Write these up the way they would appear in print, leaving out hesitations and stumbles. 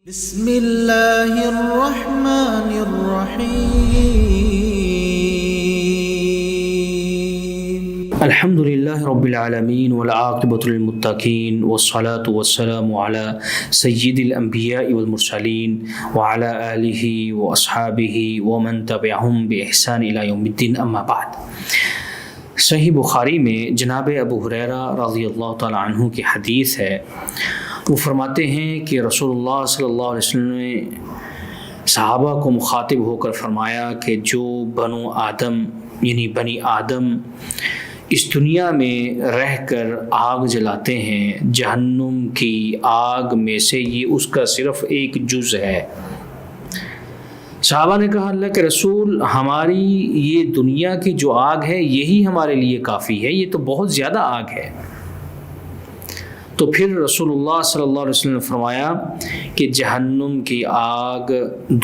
بسم اللہ الرحمن الرحیم الحمد للہ رب العالمین والعاقبۃ للمتقین والصلاة والسلام علی سید الانبیاء والمرسلین وعلی آلہ واصحابہ ومن تبعہم بإحسان الی یوم الدین، اما بعد۔ صحیح بخاری میں جناب ابو ہریرہ رضی اللہ تعالی عنہ کی حدیث ہے، وہ فرماتے ہیں کہ رسول اللہ صلی اللہ علیہ وسلم نے صحابہ کو مخاطب ہو کر فرمایا کہ جو بنو آدم یعنی بنی آدم اس دنیا میں رہ کر آگ جلاتے ہیں، جہنم کی آگ میں سے یہ اس کا صرف ایک جز ہے۔ صحابہ نے کہا اللہ کے رسول، ہماری یہ دنیا کی جو آگ ہے یہی ہمارے لیے کافی ہے، یہ تو بہت زیادہ آگ ہے۔ تو پھر رسول اللہ صلی اللہ علیہ وسلم نے فرمایا کہ جہنم کی آگ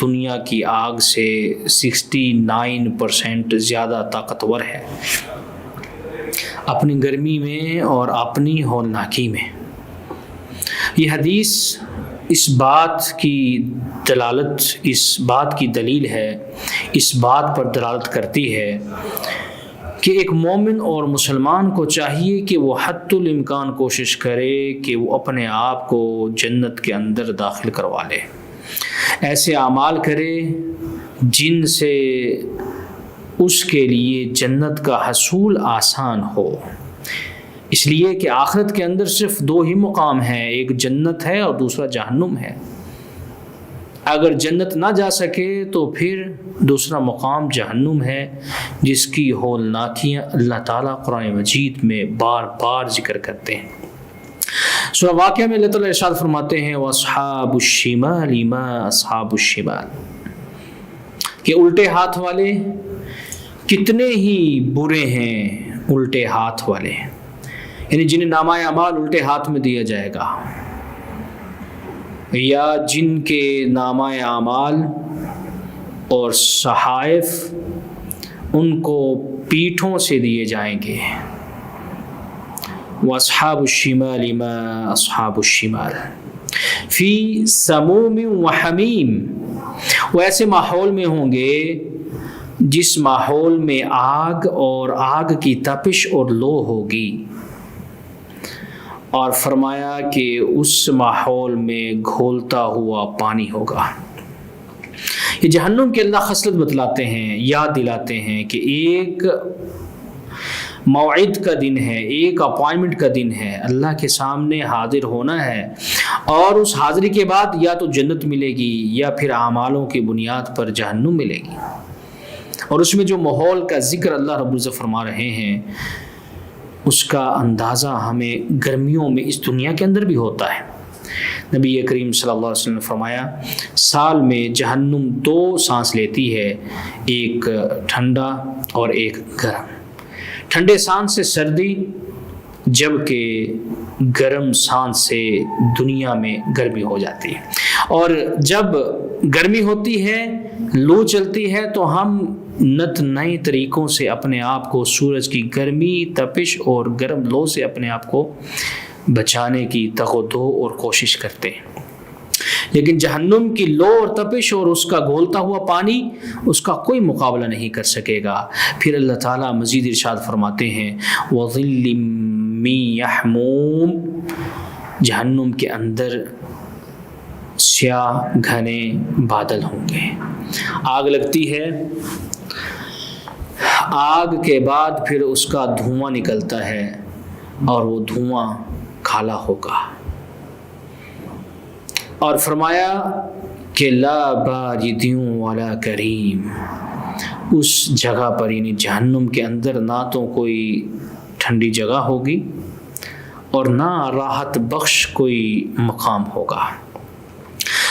دنیا کی آگ سے 69% زیادہ طاقتور ہے، اپنی گرمی میں اور اپنی ہولناکی میں۔ یہ حدیث اس بات کی دلیل ہے، اس بات پر دلالت کرتی ہے کہ ایک مومن اور مسلمان کو چاہیے کہ وہ حد الامکان کوشش کرے کہ وہ اپنے آپ کو جنت کے اندر داخل کروا لے، ایسے اعمال کرے جن سے اس کے لیے جنت کا حصول آسان ہو، اس لیے کہ آخرت کے اندر صرف دو ہی مقام ہیں، ایک جنت ہے اور دوسرا جہنم ہے۔ اگر جنت نہ جا سکے تو پھر دوسرا مقام جہنم ہے، جس کی ہولناکیاں اللہ تعالیٰ قرآن مجید میں بار بار ذکر کرتے ہیں۔ سورہ واقعہ میں اللہ تعالیٰ ارشاد فرماتے ہیں وَأَصْحَابُ الشِّمَالِ مَا أَصْحَابُ الشِّمَالِ، کہ الٹے ہاتھ والے کتنے ہی برے ہیں۔ الٹے ہاتھ والے یعنی جنہیں نامہ اعمال الٹے ہاتھ میں دیا جائے گا، یا جن کے نامہ اعمال اور صحائف ان کو پیٹھوں سے دیے جائیں گے۔ وَأَصْحَابُ الشِّمَالِ مَا أَصْحَابُ الشِّمَالِ فِي سَمُومٍ وَحَمِيمٍ، وہ ایسے ماحول میں ہوں گے جس ماحول میں آگ اور آگ کی تپش اور لو ہوگی، اور فرمایا کہ اس ماحول میں گھولتا ہوا پانی ہوگا۔ یہ جہنم کے اللہ خصلت بتلاتے ہیں، یاد دلاتے ہیں کہ ایک موعد کا دن ہے، ایک اپوائنمنٹ کا دن ہے، اللہ کے سامنے حاضر ہونا ہے، اور اس حاضری کے بعد یا تو جنت ملے گی یا پھر اعمالوں کی بنیاد پر جہنم ملے گی۔ اور اس میں جو ماحول کا ذکر اللہ رب العزت فرما رہے ہیں، اس کا اندازہ ہمیں گرمیوں میں اس دنیا کے اندر بھی ہوتا ہے۔ نبی کریم صلی اللہ علیہ وسلم نے فرمایا سال میں جہنم 2 سانس لیتی ہے، ایک ٹھنڈا اور ایک گرم۔ ٹھنڈے سانس سے سردی، جبکہ گرم سانس سے دنیا میں گرمی ہو جاتی ہے۔ اور جب گرمی ہوتی ہے، لو چلتی ہے، تو ہم نئے طریقوں سے اپنے آپ کو سورج کی گرمی، تپش اور گرم لو سے اپنے آپ کو بچانے کی تگ و دو اور کوشش کرتے ہیں۔ لیکن جہنم کی لو اور تپش اور اس کا گھولتا ہوا پانی اس کا کوئی مقابلہ نہیں کر سکے گا۔ پھر اللہ تعالیٰ مزید ارشاد فرماتے ہیں وَظِلٍّ مِّن يَحْمُومٍ، جہنم کے اندر سیاہ گھنے بادل ہوں گے۔ آگ لگتی ہے، آگ کے بعد پھر اس کا دھواں نکلتا ہے، اور وہ دھواں کالا ہوگا، اور فرمایا کہ لا بارد ولا کریم، اس جگہ پر یعنی جہنم کے اندر نہ تو کوئی ٹھنڈی جگہ ہوگی اور نہ راحت بخش کوئی مقام ہوگا۔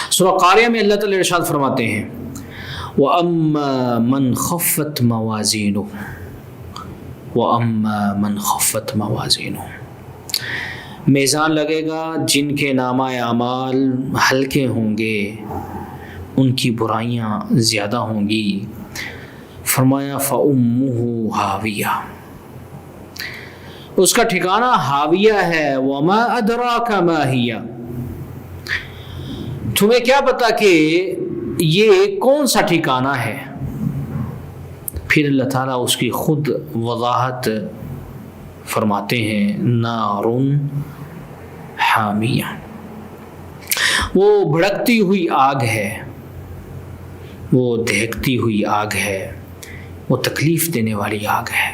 سورہ قاریہ میں اللہ تعالی ارشاد فرماتے ہیں وَأَمَّا مَنْ خَفَّتْ مَوَازِينُهُ، وَأَمَّا مَنْ خَفَّتْ مَوَازِينُهُ، میزان لگے گا جن کے نامہ اعمال ہلکے ہوں گے، ان کی برائیاں زیادہ ہوں گی۔ فرمایا فَأُمُّهُ هَاوِيَةٌ، اس کا ٹھکانہ ہاویہ ہے۔ وَمَا أَدْرَاكَ مَا هِيَ، تمہیں کیا پتا کہ یہ کون سا ٹھکانہ ہے؟ پھر اللہ تعالیٰ اس کی خود وضاحت فرماتے ہیں، نار حامیہ، وہ بھڑکتی ہوئی آگ ہے، وہ دہکتی ہوئی آگ ہے، وہ تکلیف دینے والی آگ ہے۔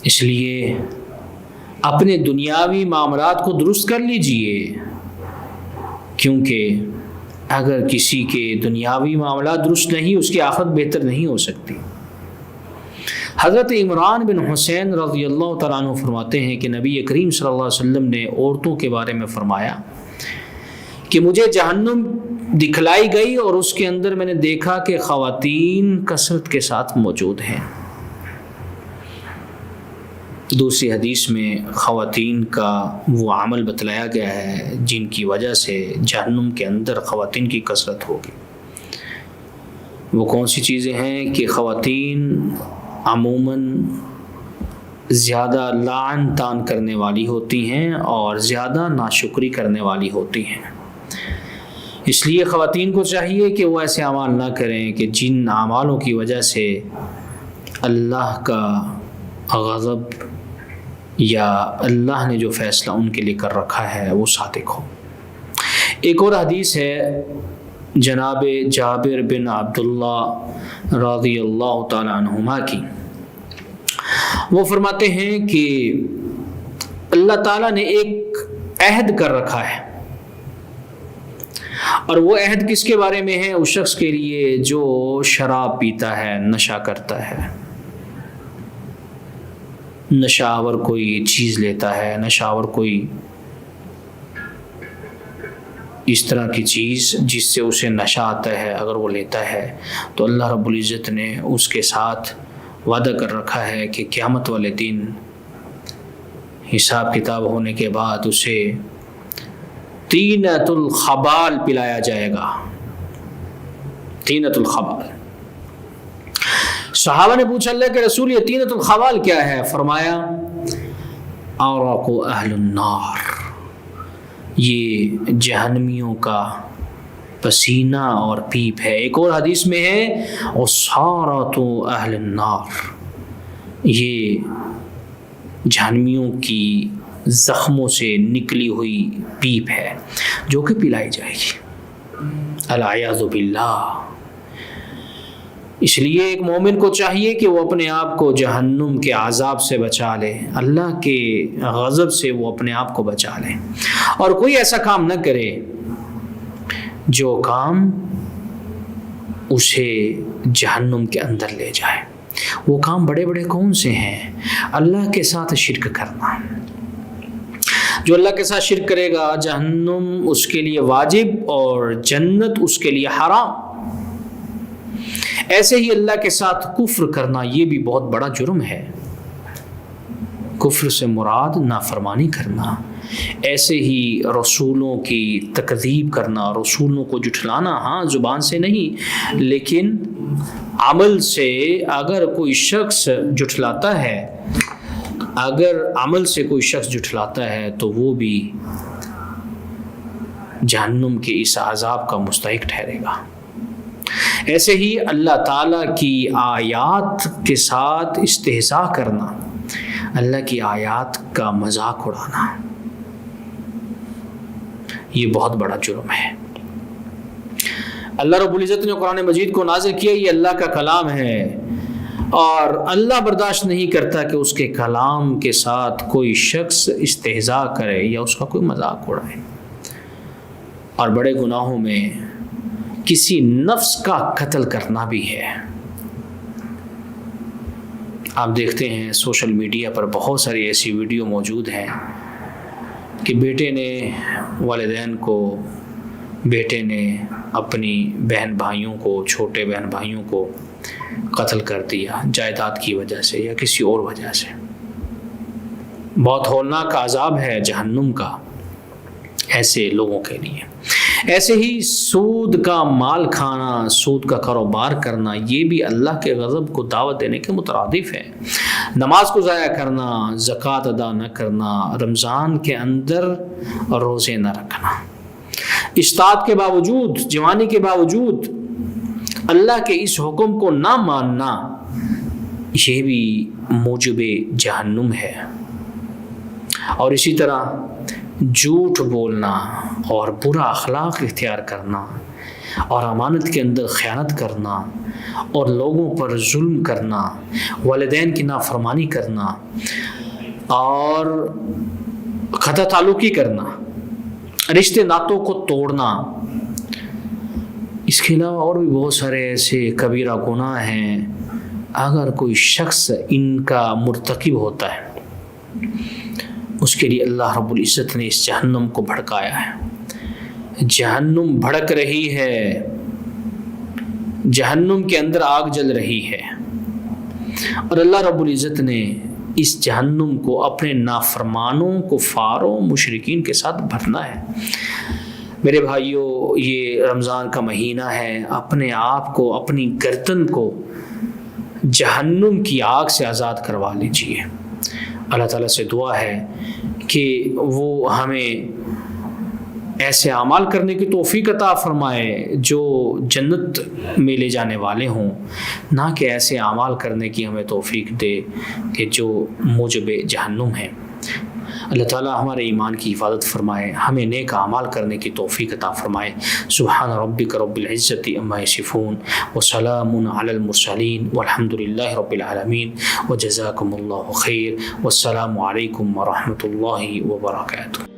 اس لیے اپنے دنیاوی معاملات کو درست کر لیجئے، کیونکہ اگر کسی کے دنیاوی معاملات درست نہیں، اس کی آخرت بہتر نہیں ہو سکتی۔ حضرت عمران بن حسین رضی اللہ تعالیٰ عنہ فرماتے ہیں کہ نبی کریم صلی اللہ علیہ وسلم نے عورتوں کے بارے میں فرمایا کہ مجھے جہنم دکھلائی گئی اور اس کے اندر میں نے دیکھا کہ خواتین کثرت کے ساتھ موجود ہیں۔ دوسری حدیث میں خواتین کا وہ عمل بتلایا گیا ہے جن کی وجہ سے جہنم کے اندر خواتین کی کثرت ہوگی۔ وہ کون سی چیزیں ہیں کہ خواتین عموماً زیادہ لعن طعن کرنے والی ہوتی ہیں اور زیادہ ناشکری کرنے والی ہوتی ہیں۔ اس لیے خواتین کو چاہیے کہ وہ ایسے اعمال نہ کریں کہ جن اعمالوں کی وجہ سے اللہ کا غضب یا اللہ نے جو فیصلہ ان کے لیے کر رکھا ہے وہ صادق ہو۔ ایک اور حدیث ہے جناب جابر بن عبداللہ رضی اللہ تعالی عنہما کی، وہ فرماتے ہیں کہ اللہ تعالیٰ نے ایک عہد کر رکھا ہے، اور وہ عہد کس کے بارے میں ہے؟ اس شخص کے لیے جو شراب پیتا ہے، نشہ کرتا ہے، نشاور کوئی چیز لیتا ہے، نشاور کوئی اس طرح کی چیز جس سے اسے نشہ آتا ہے اگر وہ لیتا ہے تو اللہ رب العزت نے اس کے ساتھ وعدہ کر رکھا ہے کہ قیامت والے دن حساب کتاب ہونے کے بعد اسے طینۃ الخبال پلایا جائے گا۔ طینۃ الخبال۔ صحابہ نے پوچھا اللہ کے رسول یہ طینۃ الخبال کیا ہے؟ فرمایا عرق اہل النار، یہ جہنمیوں کا پسینہ اور پیپ ہے۔ ایک اور حدیث میں ہے عصارۃ اہل النار، یہ جہنمیوں کی زخموں سے نکلی ہوئی پیپ ہے جو کہ پلائی جائے گی، العیاذ باللہ۔ اس لیے ایک مومن کو چاہیے کہ وہ اپنے آپ کو جہنم کے عذاب سے بچا لے، اللہ کے غضب سے وہ اپنے آپ کو بچا لے، اور کوئی ایسا کام نہ کرے جو کام اسے جہنم کے اندر لے جائے۔ وہ کام بڑے بڑے کون سے ہیں؟ اللہ کے ساتھ شرک کرنا۔ جو اللہ کے ساتھ شرک کرے گا جہنم اس کے لیے واجب اور جنت اس کے لیے حرام۔ ایسے ہی اللہ کے ساتھ کفر کرنا یہ بھی بہت بڑا جرم ہے۔ کفر سے مراد نافرمانی کرنا، ایسے ہی رسولوں کی تکذیب کرنا، رسولوں کو جھٹلانا، ہاں زبان سے نہیں لیکن عمل سے۔ اگر کوئی شخص جھٹلاتا ہے، اگر عمل سے کوئی شخص جھٹلاتا ہے تو وہ بھی جہنم کے اس عذاب کا مستحق ٹھہرے گا۔ ایسے ہی اللہ تعالیٰ کی آیات کے ساتھ استہزاء کرنا، اللہ کی آیات کا مذاق اڑانا، یہ بہت بڑا جرم ہے۔ اللہ رب العزت نے قرآن مجید کو نازل کیا، یہ اللہ کا کلام ہے، اور اللہ برداشت نہیں کرتا کہ اس کے کلام کے ساتھ کوئی شخص استہزاء کرے یا اس کا کوئی مذاق اڑائے۔ اور بڑے گناہوں میں کسی نفس کا قتل کرنا بھی ہے۔ آپ دیکھتے ہیں سوشل میڈیا پر بہت ساری ایسی ویڈیو موجود ہیں کہ بیٹے نے والدین کو، بیٹے نے اپنی بہن بھائیوں کو، چھوٹے بہن بھائیوں کو قتل کر دیا جائیداد کی وجہ سے یا کسی اور وجہ سے۔ بہت ہولناک عذاب ہے جہنم کا ایسے لوگوں کے لیے۔ ایسے ہی سود کا مال کھانا، سود کا کاروبار کرنا، یہ بھی اللہ کے غضب کو دعوت دینے کے مترادف ہے۔ نماز کو ضائع کرنا، زکوٰۃ ادا نہ کرنا، رمضان کے اندر روزے نہ رکھنا، استاد کے باوجود، جوانی کے باوجود اللہ کے اس حکم کو نہ ماننا، یہ بھی موجب جہنم ہے۔ اور اسی طرح جھوٹ بولنا اور برا اخلاق اختیار کرنا اور امانت کے اندر خیانت کرنا اور لوگوں پر ظلم کرنا، والدین کی نافرمانی کرنا اور قطع تعلقی کرنا، رشتے ناتوں کو توڑنا، اس کے علاوہ اور بھی بہت سارے ایسے کبیرہ گناہ ہیں، اگر کوئی شخص ان کا مرتکب ہوتا ہے اس کے لیے اللہ رب العزت نے اس جہنم کو بھڑکایا ہے۔ جہنم بھڑک رہی ہے، جہنم کے اندر آگ جل رہی ہے، اور اللہ رب العزت نے اس جہنم کو اپنے نافرمانوں، کفاروں، مشرکین کے ساتھ بھرنا ہے۔ میرے بھائیوں، یہ رمضان کا مہینہ ہے، اپنے آپ کو، اپنی گردن کو جہنم کی آگ سے آزاد کروا لیجیے۔ اللہ تعالیٰ سے دعا ہے کہ وہ ہمیں ایسے اعمال کرنے کی توفیق عطا فرمائے جو جنت میں لے جانے والے ہوں، نہ کہ ایسے اعمال کرنے کی ہمیں توفیق دے کہ جو موجب جہنم ہیں۔ اللہ تعالیٰ ہمارے ایمان کی حفاظت فرمائے، ہمیں نیک اعمال کرنے کی توفیق عطا فرمائے۔ سبحان ربک رب العزت عما یصفون وسلام علی المرسلین والحمد للہ رب العالمین وجزاکم اللہ خیر والسلام علیکم ورحمۃ اللہ وبرکاتہ۔